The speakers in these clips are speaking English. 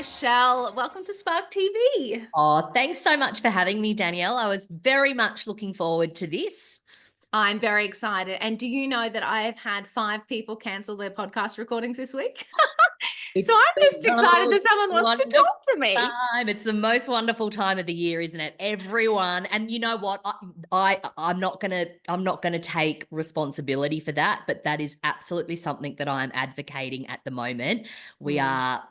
Michelle. Welcome to Spark TV. Oh, thanks so much for having me, Danielle. I was very much looking forward to this. I'm very excited. And do you know that I have had 5 people cancel their podcast recordings this week? So It's I'm the just excited that most someone wants to wonderful talk to me. time. It's the most wonderful time of the year, isn't it? Everyone, and you know what? I'm not gonna take responsibility for that, but that is absolutely something that I'm advocating at the moment. We Mm. are,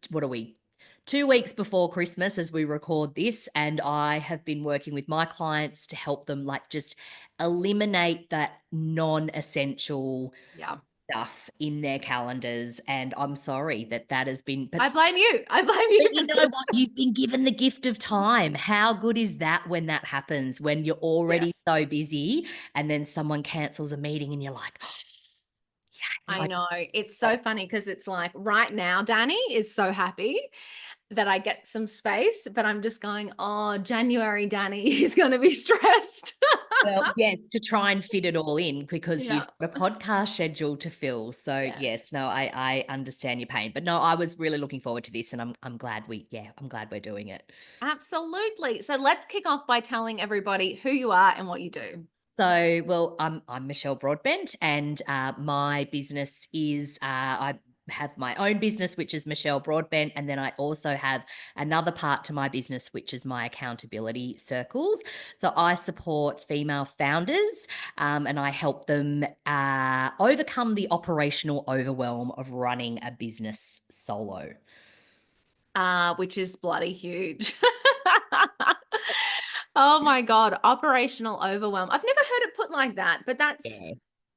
what are we? 2 weeks before Christmas as we record this, and I have been working with my clients to help them like just eliminate that non-essential Yeah. stuff in their calendars. And I'm sorry that that has been, I blame you. I blame but you you for know this. what? You've been given the gift of time. How good is that when that happens, when you're already Yes. so busy and then someone cancels a meeting and you're like, yeah, I know. It's so funny because it's like right now, Danny is so happy that I get some space, but I'm just going, oh, January, Danny is going to be stressed. well, yes, to try and fit it all in because Yeah. you've got a podcast schedule to fill. So yes, Yes. no, I understand your pain. But no, I was really looking forward to this and I'm glad I'm glad we're doing it. Absolutely. So let's kick off by telling everybody who you are and what you do. So, well, I'm Michelle Broadbent, and my business is I have my own business, which is Michelle Broadbent, and then I also have another part to my business, which is my accountability circles. So I support female founders, and I help them overcome the operational overwhelm of running a business solo. Which is bloody huge. Oh my God, operational overwhelm. I've never heard it put like that, but that's,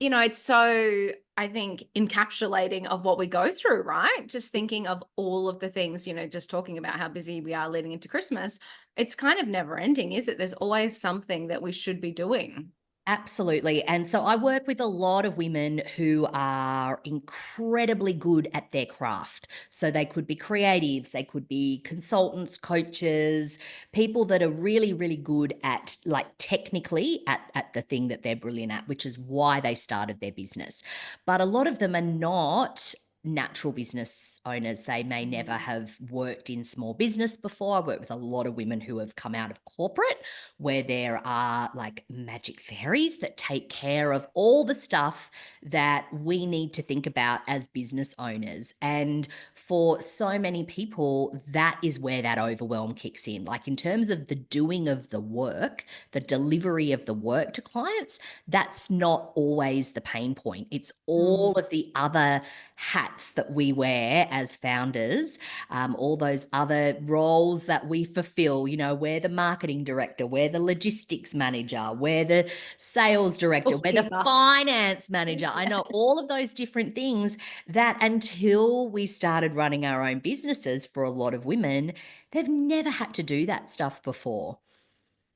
Yeah. it's so, I think, encapsulating of what we go through, right? Just thinking of all of the things, just talking about how busy we are leading into Christmas. It's kind of never ending, is it? There's always something that we should be doing. Absolutely. And so I work with a lot of women who are incredibly good at their craft. So they could be creatives, they could be consultants, coaches, people that are really, really good at like technically at the thing that they're brilliant at, which is why they started their business. But a lot of them are not natural business owners. They may never Mm. have worked in small business before. I work with a lot of women who have come out of corporate where there are like magic fairies that take care of all the stuff that we need to think about as business owners. And for so many people, that is where that overwhelm kicks in. Like in terms of the doing of the work, the delivery of the work to clients, that's not always the pain point. It's all Mm. of the other hats that we wear as founders, all those other roles that we fulfill. We're the marketing director, we're the logistics manager, we're the sales director, we're the Bookkeeper. finance manager. I know all of those different things that until we started running our own businesses for a lot of women, they've never had to do that stuff before.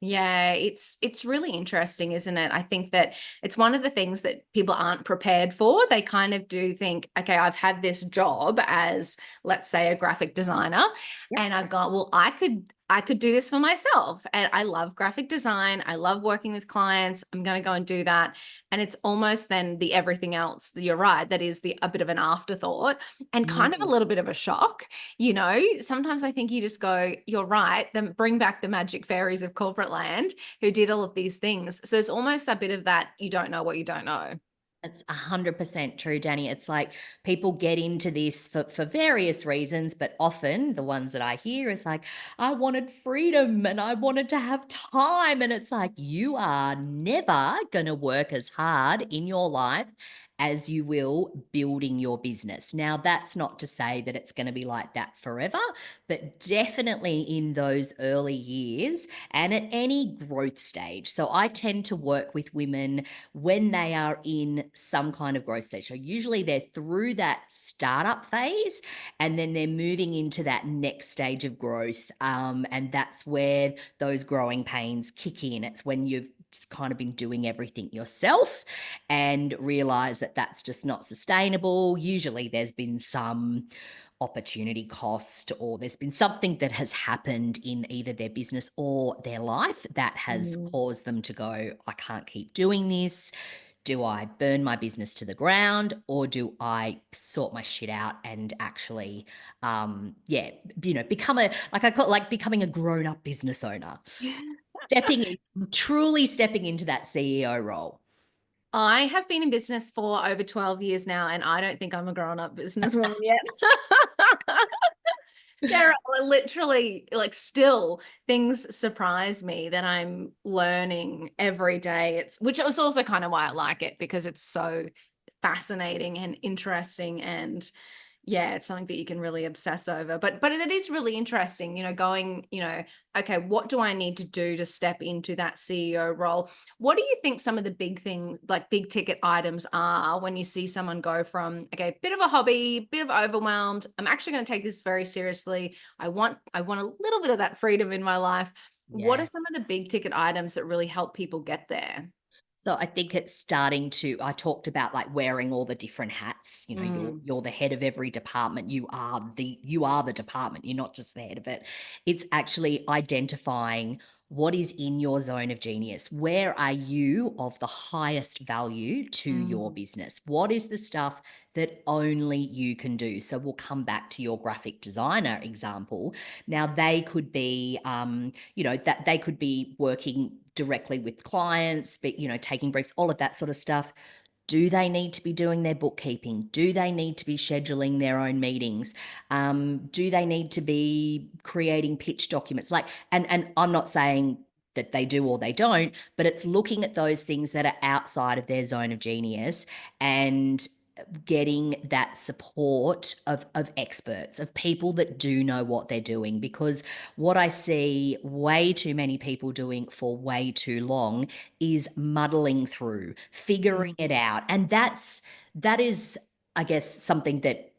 Yeah, it's really interesting, isn't it? I think that it's one of the things that people aren't prepared for. They kind of do think, okay, I've had this job as, let's say, a graphic designer, Yep. and I've got, well, I could do this for myself. And I love graphic design. I love working with clients. I'm going to go and do that. And it's almost then the everything else, you're right, that is a bit of an afterthought and kind of a Mm. little bit of a shock. Sometimes I think you just go, you're right, then bring back the magic fairies of corporate land who did all of these things. So it's almost a bit of that, you don't know what you don't know. It's 100% true, Danny. It's like people get into this for various reasons, but often the ones that I hear is like, I wanted freedom and I wanted to have time. And it's like, you are never going to work as hard in your life as you will building your business. Now, that's not to say that it's going to be like that forever, but definitely in those early years and at any growth stage. So I tend to work with women when they are in some kind of growth stage. So usually they're through that startup phase and then they're moving into that next stage of growth. And that's where those growing pains kick in. It's when you've kind of been doing everything yourself and realize that that's just not sustainable. Usually there's been some opportunity cost or there's been something that has happened in either their business or their life that has Mm. caused them to go, I can't keep doing this. Do I burn my business to the ground, or do I sort my shit out and actually, yeah, become a, like I call it, like becoming a grown up business owner, stepping in, truly stepping into that CEO role. I have been in business for over 12 years now, and I don't think I'm a grown-up businesswoman yet. There are literally, like, still things surprise me that I'm learning every day. It's which is also kind of why I like it, because it's so fascinating and interesting, and yeah, it's something that you can really obsess over. But it is really interesting, going, okay, what do I need to do to step into that CEO role? What do you think some of the big things, like big ticket items are when you see someone go from, okay, bit of a hobby, bit of overwhelmed, I'm actually going to take this very seriously. I want a little bit of that freedom in my life. What are Yeah. some of the big ticket items that really help people get there? So I think it's starting to, I talked about like wearing all the different hats. You're Mm, you're the head of every department. You are the department. You're not just the head of it. It's actually identifying what is in your zone of genius. Where are you of the highest value to your mm, business? What is the stuff that only you can do? So we'll come back to your graphic designer example. Now they could be that they could be working directly with clients, but taking briefs, all of that sort of stuff. Do they need to be doing their bookkeeping? Do they need to be scheduling their own meetings? Do they need to be creating pitch documents? Like, and I'm not saying that they do or they don't, but it's looking at those things that are outside of their zone of genius and getting that support of experts, of people that do know what they're doing. Because what I see way too many people doing for way too long is muddling through, figuring it mm, out. And that is, I guess, something that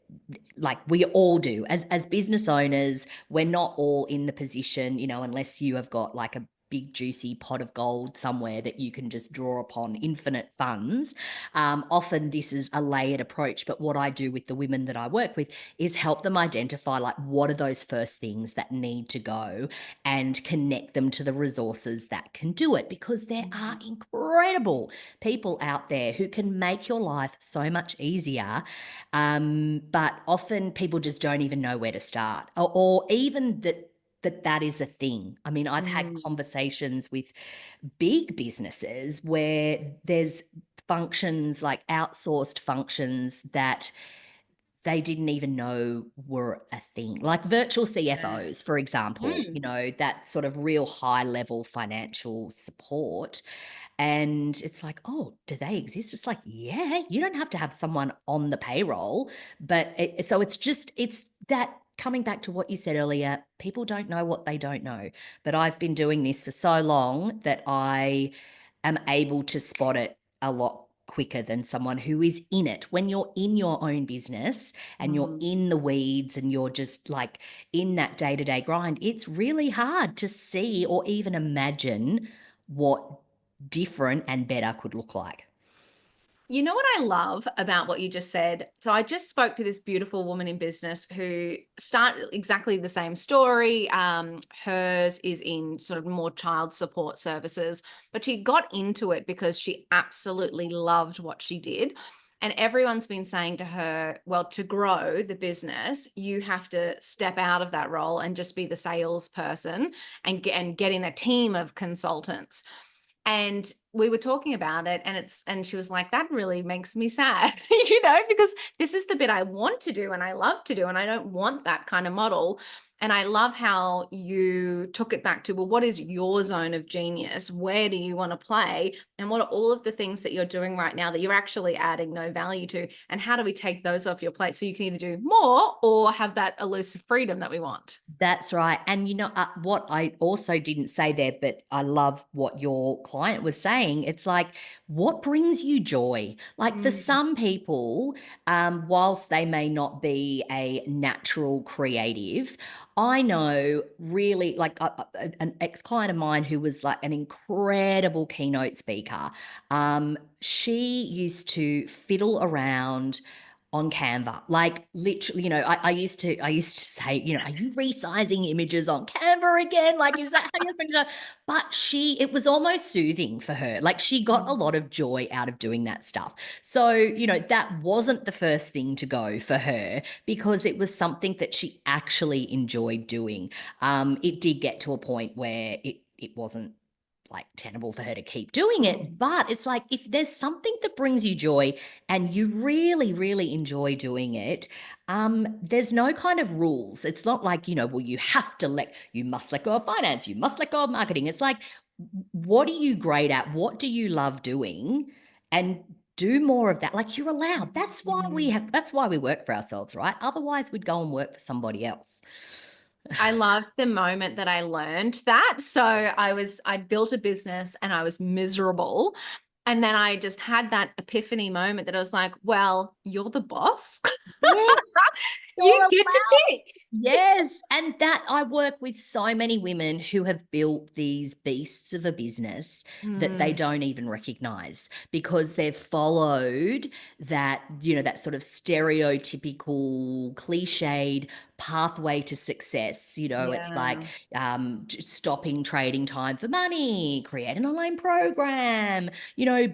like we all do as business owners. We're not all in the position, unless you have got like a big juicy pot of gold somewhere that you can just draw upon infinite funds. Often this is a layered approach, but what I do with the women that I work with is help them identify like what are those first things that need to go, and connect them to the resources that can do it, because there are mm, incredible people out there who can make your life so much easier. But often people just don't even know where to start, or even that is a thing. I mean, I've had mm. conversations with big businesses where there's functions, like outsourced functions, that they didn't even know were a thing, like virtual Yeah. CFOs, for example, Mm. that sort of real high level financial support. And it's like, oh, do they exist? It's like, yeah, you don't have to have someone on the payroll. But so it's that, coming back to what you said earlier, people don't know what they don't know. But I've been doing this for so long that I am able to spot it a lot quicker than someone who is in it. When you're in your own business and you're Mm. in the weeds and you're just like in that day to day grind, it's really hard to see or even imagine what different and better could look like. You know what I love about what you just said? So I just spoke to this beautiful woman in business who started exactly the same story. Hers is in sort of more child support services, but she got into it because she absolutely loved what she did. And everyone's been saying to her, well, to grow the business, you have to step out of that role and just be the salesperson and get in a team of consultants. And we were talking about it, and she was like, that really makes me sad, because this is the bit I want to do and I love to do, and I don't want that kind of model. And I love how you took it back to, well, what is your zone of genius? Where do you want to play? And what are all of the things that you're doing right now that you're actually adding no value to? And how do we take those off your plate so you can either do more or have that elusive freedom that we want? That's right. And what I also didn't say there, but I love what your client was saying. It's like, what brings you joy? Like for Mm, some people, whilst they may not be a natural creative, I know really like an ex client of mine who was like an incredible keynote speaker. She used to fiddle around on Canva. Like literally, I used to say, are you resizing images on Canva again? Like, is that how you're supposed to? But it was almost soothing for her. Like she got a Mm. lot of joy out of doing that stuff. So, that wasn't the first thing to go for her because it was something that she actually enjoyed doing. It did get to a point where it wasn't like tenable for her to keep doing it. But it's like if there's something that brings you joy and you really, really enjoy doing it, there's no kind of rules. It's not like, well, you must let go of finance, you must let go of marketing. It's like, what are you great at? What do you love doing? And do more of that. Like you're allowed. Mm. That's why we work for ourselves, right? Otherwise we'd go and work for somebody else. I love the moment that I learned that. So I built a business and I was miserable. And then I just had that epiphany moment that I was like, well, you're the boss. Yes, you're You get to allowed. pick. Yes. And that I work with so many women who have built these beasts of a business that they Mm, don't even recognize because they've followed that sort of stereotypical, cliched pathway to success. It's like yeah, stopping trading time for money, create an online program,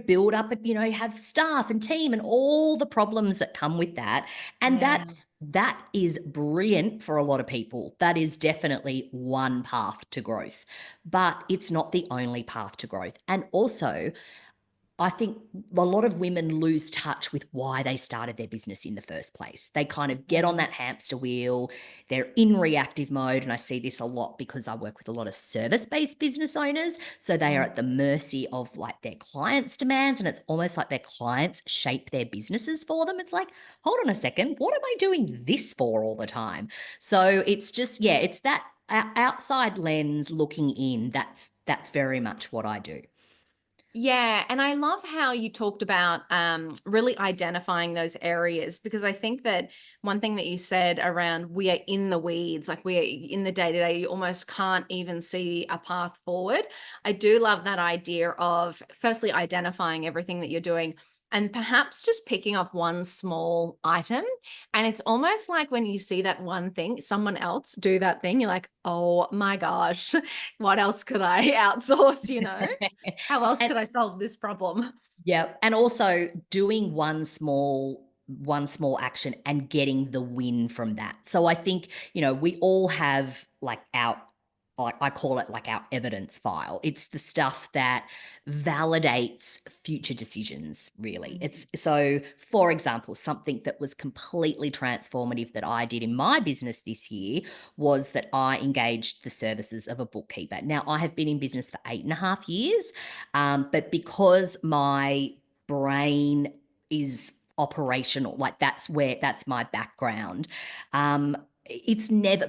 build up, have staff and team and all the problems that come with that. And yeah. that is brilliant for a lot of people. That is definitely one path to growth, but it's not the only path to growth. And also, I think a lot of women lose touch with why they started their business in the first place. They kind of get on Mm, that hamster wheel, they're in reactive mode. And I see this a lot because I work with a lot of service based business owners. So they are mm. at the mercy of like their clients' demands. And it's almost like their clients shape their businesses for them. It's like, hold on a second, what am I doing this for all the time? So it's just, yeah, it's that outside lens looking in. That's very much what I do. Yeah, and I love how you talked about really identifying those areas because I think that one thing that you said around we are in the weeds, like we are in the day to day, you almost can't even see a path forward. I do love that idea of firstly identifying everything that you're doing and perhaps just picking off one small item. And it's almost like when you see that one thing, someone else do that thing, you're like, oh my gosh, what else could I outsource, you know? How else And could I solve this problem? yeah, and also doing one small action and getting the win from that. So I think, we all have like I call it like our evidence file. It's the stuff that validates future decisions, really. Mhm. It's so, for example, something that was completely transformative that I did in my business this year was that I engaged the services of a bookkeeper. Now, I have been in business for 8.5 years. But because my brain is operational, like that's my background. It's never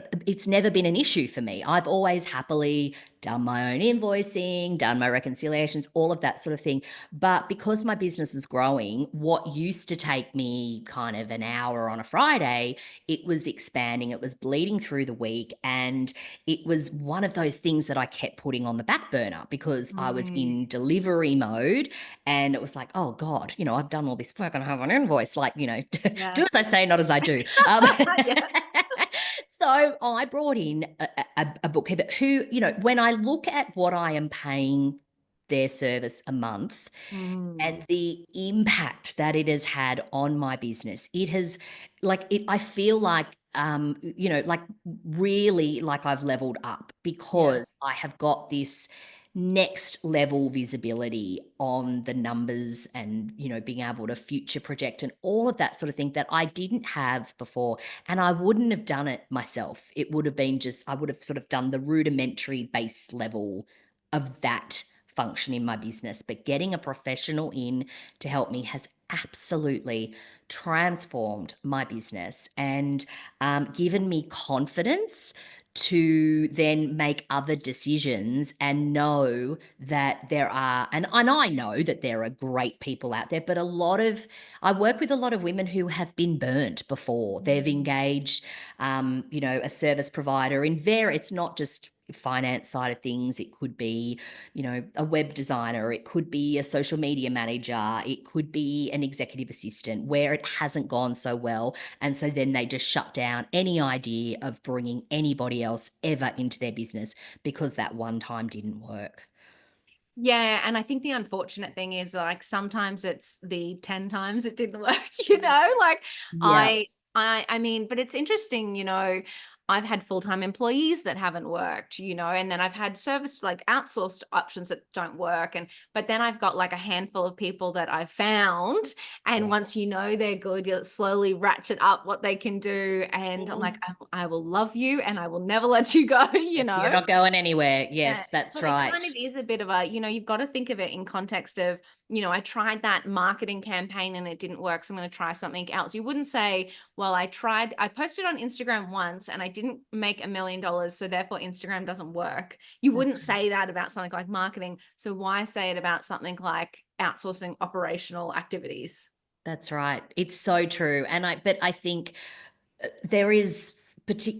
been an issue for me. I've always happily done my own invoicing, done my reconciliations, all of that sort of thing. But because my business was growing, what used to take me kind of an hour on a Friday, it was expanding, it was bleeding through the week. And it was one of those things that I kept putting on the back burner because I was Mm, in delivery mode. And it was like, oh God, I've done all this work and I have an invoice. Like, do as yes. I say, not as I do. Yes. So I brought in a bookkeeper who, when I look at what I am paying their service a month, Mm, and the impact that it has had on my business, it has like it I feel like like really like I've leveled up because yes. I have got this next level visibility on the numbers and being able to future project and all of that sort of thing that I didn't have before. And I wouldn't have done it myself. It would have been just I would have sort of done the rudimentary base level of that function in my business. But getting a professional in to help me has absolutely transformed my business and given me confidence to then make other decisions and know that and I know that there are great people out there, but I work with a lot of women who have been burnt before. They've Mm, engaged, a service provider it's not just finance side of things. It could be, a web designer. It could be a social media manager. It could be an executive assistant where it hasn't gone so well. And so then they just shut down any idea of bringing anybody else ever into their business because that one time didn't work. Yeah, and I think the unfortunate thing is, like, sometimes it's the 10 times it didn't work, you know? Like, Yeah. I mean, but it's interesting, I've had full-time employees that haven't worked, and then I've had service like, outsourced options that don't work, but then I've got, like, a handful of people that I've found, and Yeah. once you know they're good, you'll slowly ratchet up what they can do, and I'm like, Mhm. I will love you, and I will never let you go," you Yes, you're know? not going anywhere. Yeah, Yes, that's so it right. kind of is a bit of a, you've got to think of it in context of, I tried that marketing campaign and it didn't work, so I'm going to try something else. You wouldn't say, well, I posted on Instagram once and I didn't make $1 million, so therefore Instagram doesn't work. You wouldn't say that about something like marketing. So why say it about something like outsourcing operational activities? That's right. It's so true. But I think there is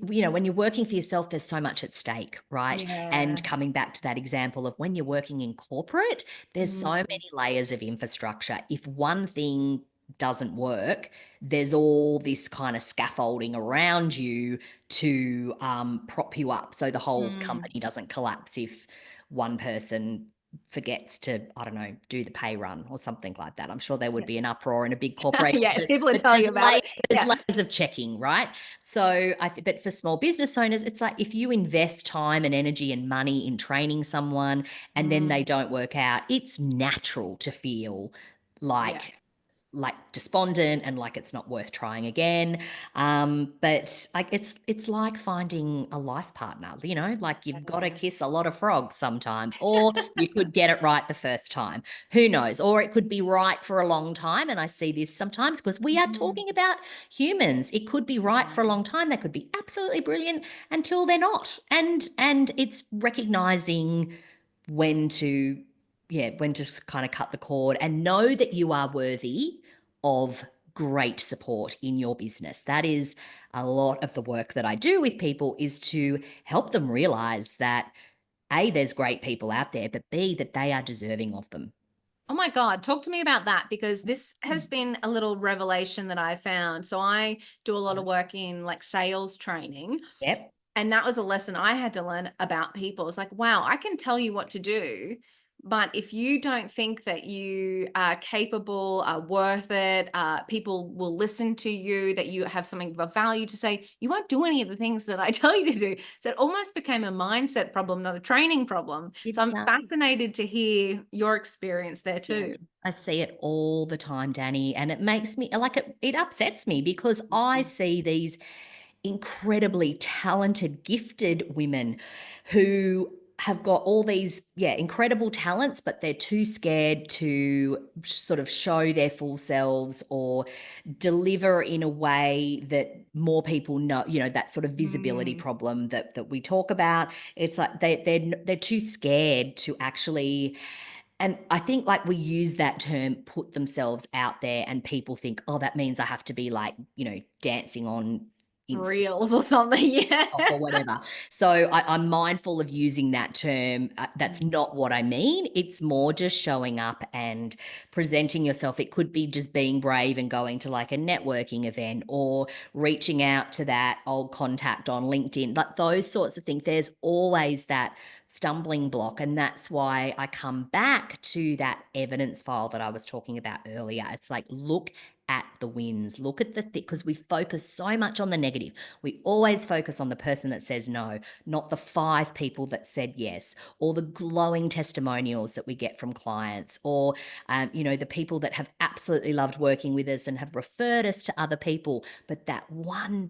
when you're working for yourself, there's so much at stake, right? And Yeah. coming back to that example of when you're working in corporate, there's so Mm, many layers of infrastructure. If one thing doesn't work, there's all this kind of scaffolding around you to prop you up so the whole mm. company doesn't collapse if one person forgets to, I don't know, do the pay run or something like that. I'm sure there would Yeah. be an uproar in a big corporation, Yeah, people are but telling you about it. there's Yeah. layers of checking, right? So but for small business owners, it's like if you invest time and energy and money in training someone and then they Mm, don't work out, it's natural to feel yeah. like despondent and like it's not worth trying again. But like it's like finding a life partner, like you've got to Yeah. kiss a lot of frogs sometimes, or you could get it right the first time. Who knows? Or it could be right for a long time. And I see this sometimes because we are Mhm. talking about humans. It could be right for a Yeah. long time. They could be absolutely brilliant until they're not. And it's recognizing when to when to kind of cut the cord and know that you are worthy of great support in your business. That is a lot of the work that I do with people, is to help them realize that A, there's great people out there, but B, that they are deserving of them. Oh my God, talk to me about that, because this has Mm. been a little revelation that I found. So I do a lot Yeah. of work in like sales training. Yep. And that was a lesson I had to learn about people. It's like, wow, I can tell you what to do, but if you don't think that you are capable, are worth it, people will listen to you, that you have something of value to say, you won't do any of the things that I tell you to do. So it almost became a mindset problem, not a training problem. It So I'm does. fascinated to hear your experience there Yeah. too. I see it all the time, Danny, and it makes me like it upsets me because I see these incredibly talented, gifted women who have got all these, incredible talents, but they're too scared to sort of show their full selves or deliver in a way that more people know, that sort of visibility Mm, problem that we talk about. It's like they're too scared to actually, and I think like we use that term, put themselves out there, and people think, oh, that means I have to be like, dancing on Instagram reels or something. Yeah. or whatever. So I'm mindful of using that term. That's Mm, not what I mean. It's more just showing up and presenting yourself. It could be just being brave and going to like a networking event or reaching out to that old contact on LinkedIn, like those sorts of things. There's always that stumbling block. And that's why I come back to that evidence file that I was talking about earlier. It's like, look at the wins, look at the thing, because we focus so much on the negative. We always focus on the person that says no, not the 5 people that said yes, or the glowing testimonials that we get from clients, or the people that have absolutely loved working with us and have referred us to other people. But that one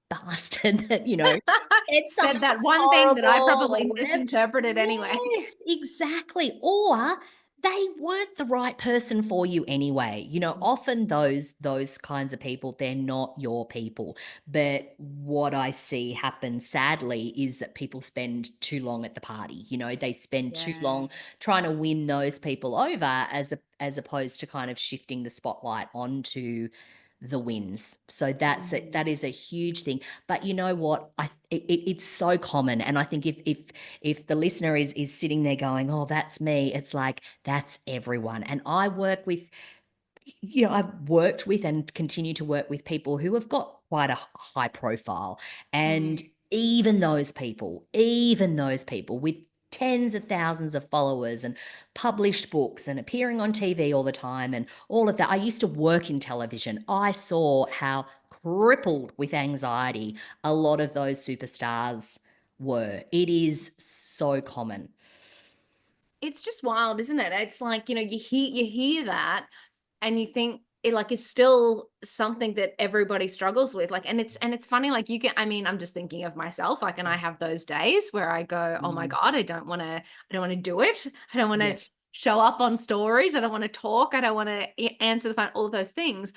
bastard that, said said something that one thing that I horrible or probably whatever. misinterpreted anyway. Yes, exactly. Or they weren't the right person for you anyway. Often those kinds of people, they're not your people. But what I see happen sadly is that people spend too long at the party. They spend too Yeah. long trying to win those people over as opposed to kind of shifting the spotlight onto the wins. So that Mm. is a huge thing. But you know what? It's so common, and I think if the listener is sitting there going, "Oh, that's me," it's like that's everyone. And I work with, I've worked with and continue to work with people who have got quite a high profile. And Mm. even those people with tens of thousands of followers and published books and appearing on TV all the time and all of that. I used to work in television. I saw how crippled with anxiety a lot of those superstars were. It is so common. It's just wild, isn't it? It's like, you hear that and you think it's still something that everybody struggles with. And it's funny, like you can, I mean, I'm just thinking of myself, like, and I have those days where I go, oh my Mm, God, I don't want to do it. I don't want yeah. to show up on stories. I don't want to talk. I don't want to answer the phone, all of those things.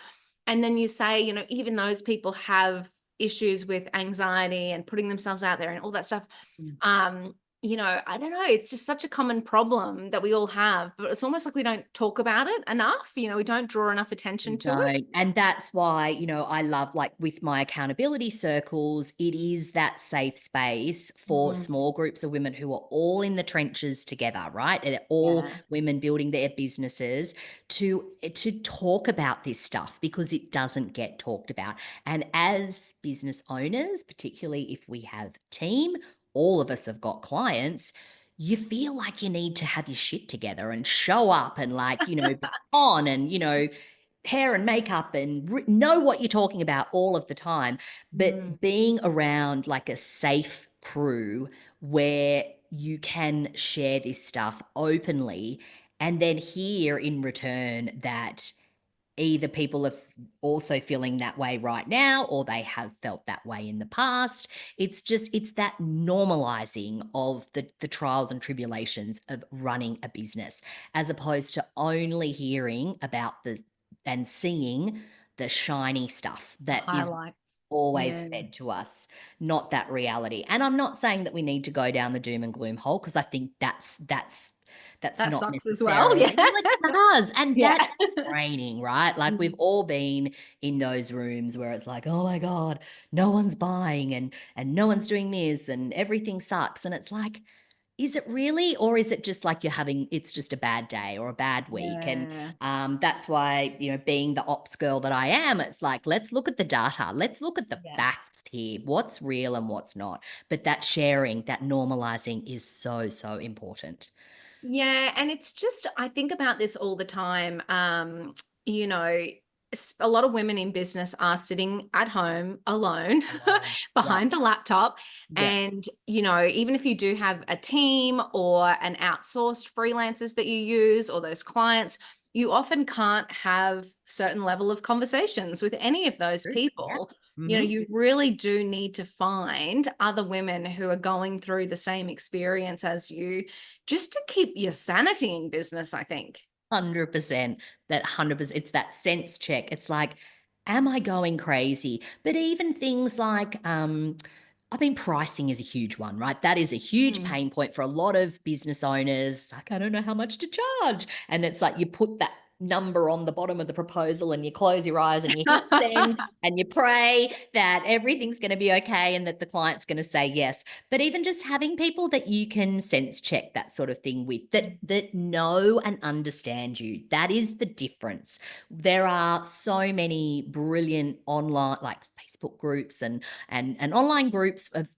And then you say, even those people have issues with anxiety and putting themselves out there and all that stuff. Mm. um I don't know, it's just such a common problem that we all have, but it's almost like we don't talk about it enough. We don't draw enough We attention to it. don't. And that's why, I love, like, with my accountability circles, it is that safe space for Mhm. small groups of women who are all in the trenches together, right? And they're all Yeah. women building their businesses to talk about this stuff because it doesn't get talked about. And as business owners, particularly if we have team, all of us have got clients, you feel like you need to have your shit together and show up and, like, be on and, hair and makeup and know what you're talking about all of the time. Mm. But being around like a safe crew where you can share this stuff openly and then hear in return that either people are also feeling that way right now or they have felt that way in the past. It's that normalizing of the trials and tribulations of running a business, as opposed to only hearing about the and seeing the shiny stuff The that is highlights. always Yeah. fed to us, not that reality. And I'm not saying that we need to go down the doom and gloom hole, because I think that's That not sucks as well. necessarily, Yeah. well, it does. And Yeah. that's training, right? Like, we've Mm. all been in those rooms where it's like, oh my God, no one's buying and no one's doing this and everything sucks. And it's like, is it really? Or is it just like it's just a bad day or a bad week? And Yeah. that's why, being the ops girl that I am, it's like, let's look at the data. Let's look at the Yes. facts here. What's real and what's not. But that sharing, that normalizing is so, so important. Yeah, and it's just, I think about this all the time. You know, a lot of women in business are sitting at home alone Alone. Yeah. behind the laptop. Yeah. And, even if you do have a team or an outsourced freelancers that you use or those clients, you often can't have certain level of conversations with any of those True. Yeah. people. Hmm. You really do need to find other women who are going through the same experience as you, just to keep your sanity in business, I think. 100%. That 100%. It's that sense check. It's like, am I going crazy? But even things like, I mean, pricing is a huge one, right? That is a huge Mm. pain point for a lot of business owners. Like, I don't know how much to charge. And it's like you put that number on the bottom of the proposal and you close your eyes and you hit send and you pray that everything's going to be okay and that the client's going to say yes. But even just having people that you can sense check that sort of thing with, that know and understand you, that is the difference. There are so many brilliant online, like Facebook groups and online groups of,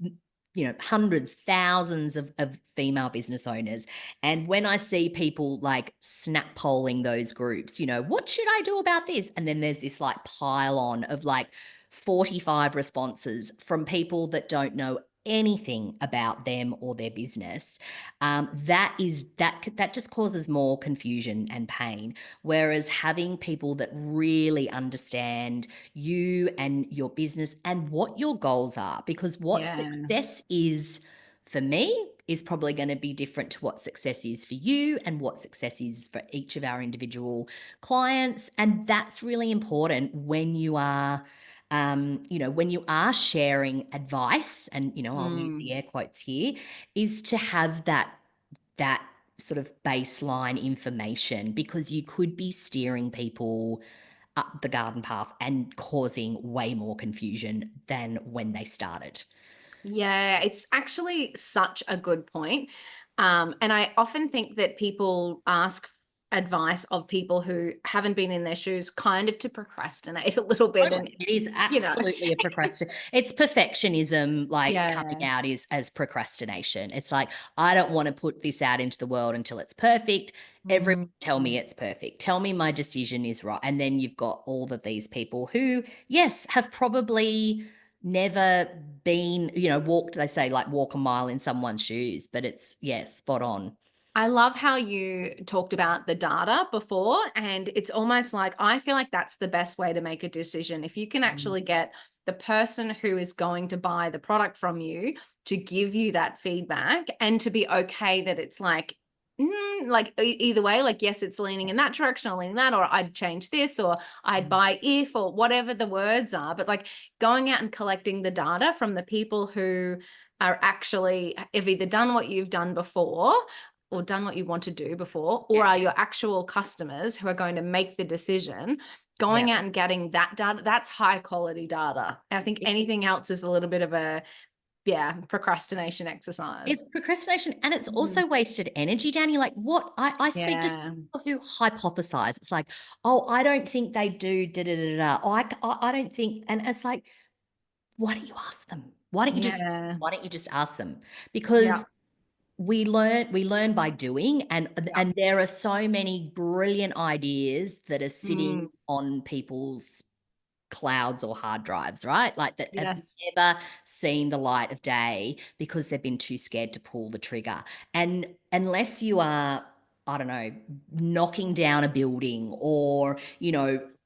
hundreds, thousands of female business owners. And when I see people like snap polling those groups, what should I do about this? And then there's this like pile on of like 45 responses from people that don't know anything about them or their business. That just causes more confusion and pain. Whereas having people that really understand you and your business and what your goals are, because what Yeah. success is for me is probably going to be different to what success is for you and what success is for each of our individual clients. And that's really important when you are, when you are sharing advice, and, I'll use Mm. the air quotes here, is to have that sort of baseline information, because you could be steering people up the garden path and causing way more confusion than when they started. Yeah, it's actually such a good point. And I often think that people ask advice of people who haven't been in their shoes kind of to procrastinate a little bit Totally. and, It is you know, absolutely a it's perfectionism, like, coming yeah. out is as procrastination. It's like, I don't wanna put this out into the world until it's perfect. Everyone Mm. tell me it's perfect. Tell me my decision is right. And then you've got all of these people who, yes, have probably never been, walked, they say, like, walk a mile in someone's shoes, but it's, yeah, spot on. I love how you talked about the data before, and it's almost like I feel like that's the best way to make a decision. If you can Mm, actually get the person who is going to buy the product from you to give you that feedback and to be okay that it's like, like either way, like, yes, it's leaning in that direction or leaning that, or I'd change this, or I'd mm, buy if, or whatever the words are. But like going out and collecting the data from the people who are actually have either done what you've done before or done what you want to do before, or yeah, are your actual customers who are going to make the decision, yeah. going out and getting that data, that's high quality data. I think anything else is a little bit of a, yeah, procrastination exercise. It's procrastination and it's Mhm. also wasted energy, Danny. Like, what I speak to Yeah. people who hypothesize. It's like, oh, I don't think they do da da da da. Oh, I don't think, and it's like, why don't you ask them? Yeah. Why don't you just ask them? Yeah. Because we learn by doing, Yeah. and there are so many brilliant ideas that are sitting Mm. on people's clouds or hard drives, right? Like, that have Yes. never seen the light of day because they've been too scared to pull the trigger. And unless you are, I don't know, knocking down a building or,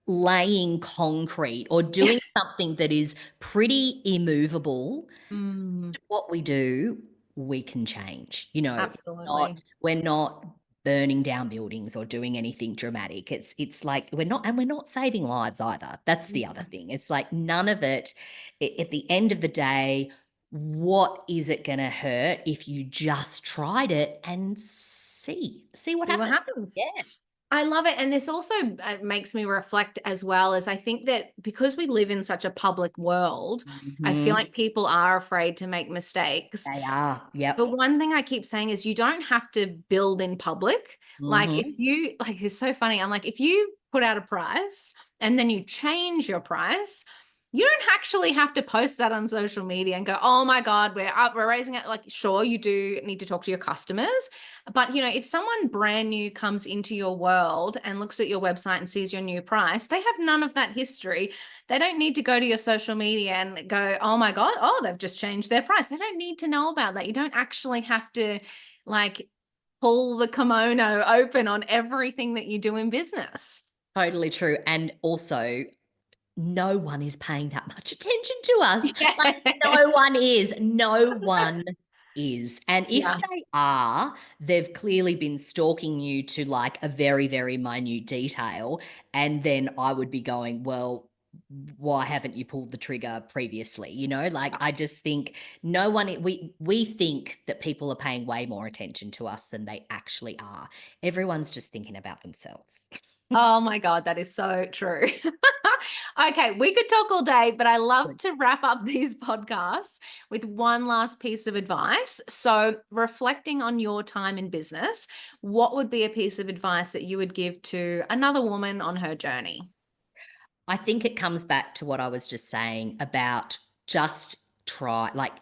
laying concrete or doing something that is pretty immovable, Mm. what we do, we can change. Not Absolutely. we're not burning down buildings or doing anything dramatic. It's like we're not saving lives either. That's the other Yeah. thing. It's like none of it at the end of the day, what is it going to hurt if you just tried it and see what See what happens? happens. Yeah. I love it. And this also makes me reflect as well as I think that because we live in such a public world, I feel Mhm. like people are afraid to make mistakes. They are. But Yep. one thing I keep saying is you don't have to build in public. Like if Mhm. you like it's so funny. I'm like, if you put out a price and then you change your price, you don't actually have to post that on social media and go, oh my God, we're up, we're raising it. Like, sure, you do need to talk to your customers. But if someone brand new comes into your world and looks at your website and sees your new price, they have none of that history. They don't need to go to your social media and go, oh my God, oh, they've just changed their price. They don't need to know about that. You don't actually have to like pull the kimono open on everything that you do in business. Totally true. And also, no one is paying that much attention to us. Like, no one is. No one is. And if Yeah. they are, they've clearly been stalking you to like a very, very minute detail. And then I would be going, well, why haven't you pulled the trigger previously? Like, Yeah. I just think no one we think that people are paying way more attention to us than they actually are. Everyone's just thinking about themselves. Oh my God, that is so true. Okay, we could talk all day, but I love to wrap up these podcasts with one last piece of advice. So, reflecting on your time in business, what would be a piece of advice that you would give to another woman on her journey? I think it comes back to what I was just saying about just try, like,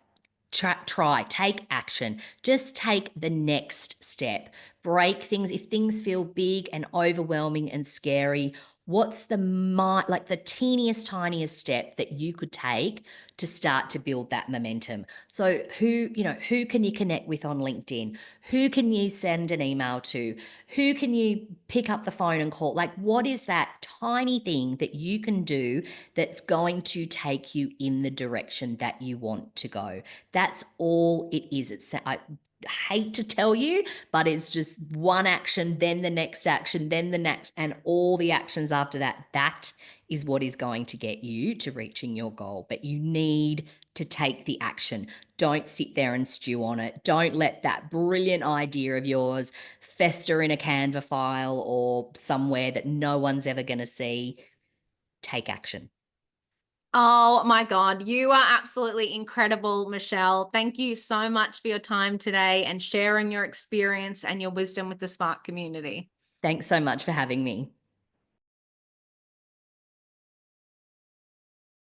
try, take action, just take the next step, break things. If things feel big and overwhelming and scary, what's like the teeniest, tiniest step that you could take to start to build that momentum? So who can you connect with on LinkedIn? Who can you send an email to? Who can you pick up the phone and call? Like, what is that tiny thing that you can do that's going to take you in the direction that you want to go? That's all it is. I hate to tell you, but it's just one action, then the next action, then the next, and all the actions after that. That is what is going to get you to reaching your goal. But you need to take the action. Don't sit there and stew on it. Don't let that brilliant idea of yours fester in a Canva file or somewhere that no one's ever going to see. take action. Oh my God, you are absolutely incredible, Michelle. Thank you so much for your time today and sharing your experience and your wisdom with the Spark community. Thanks so much for having me.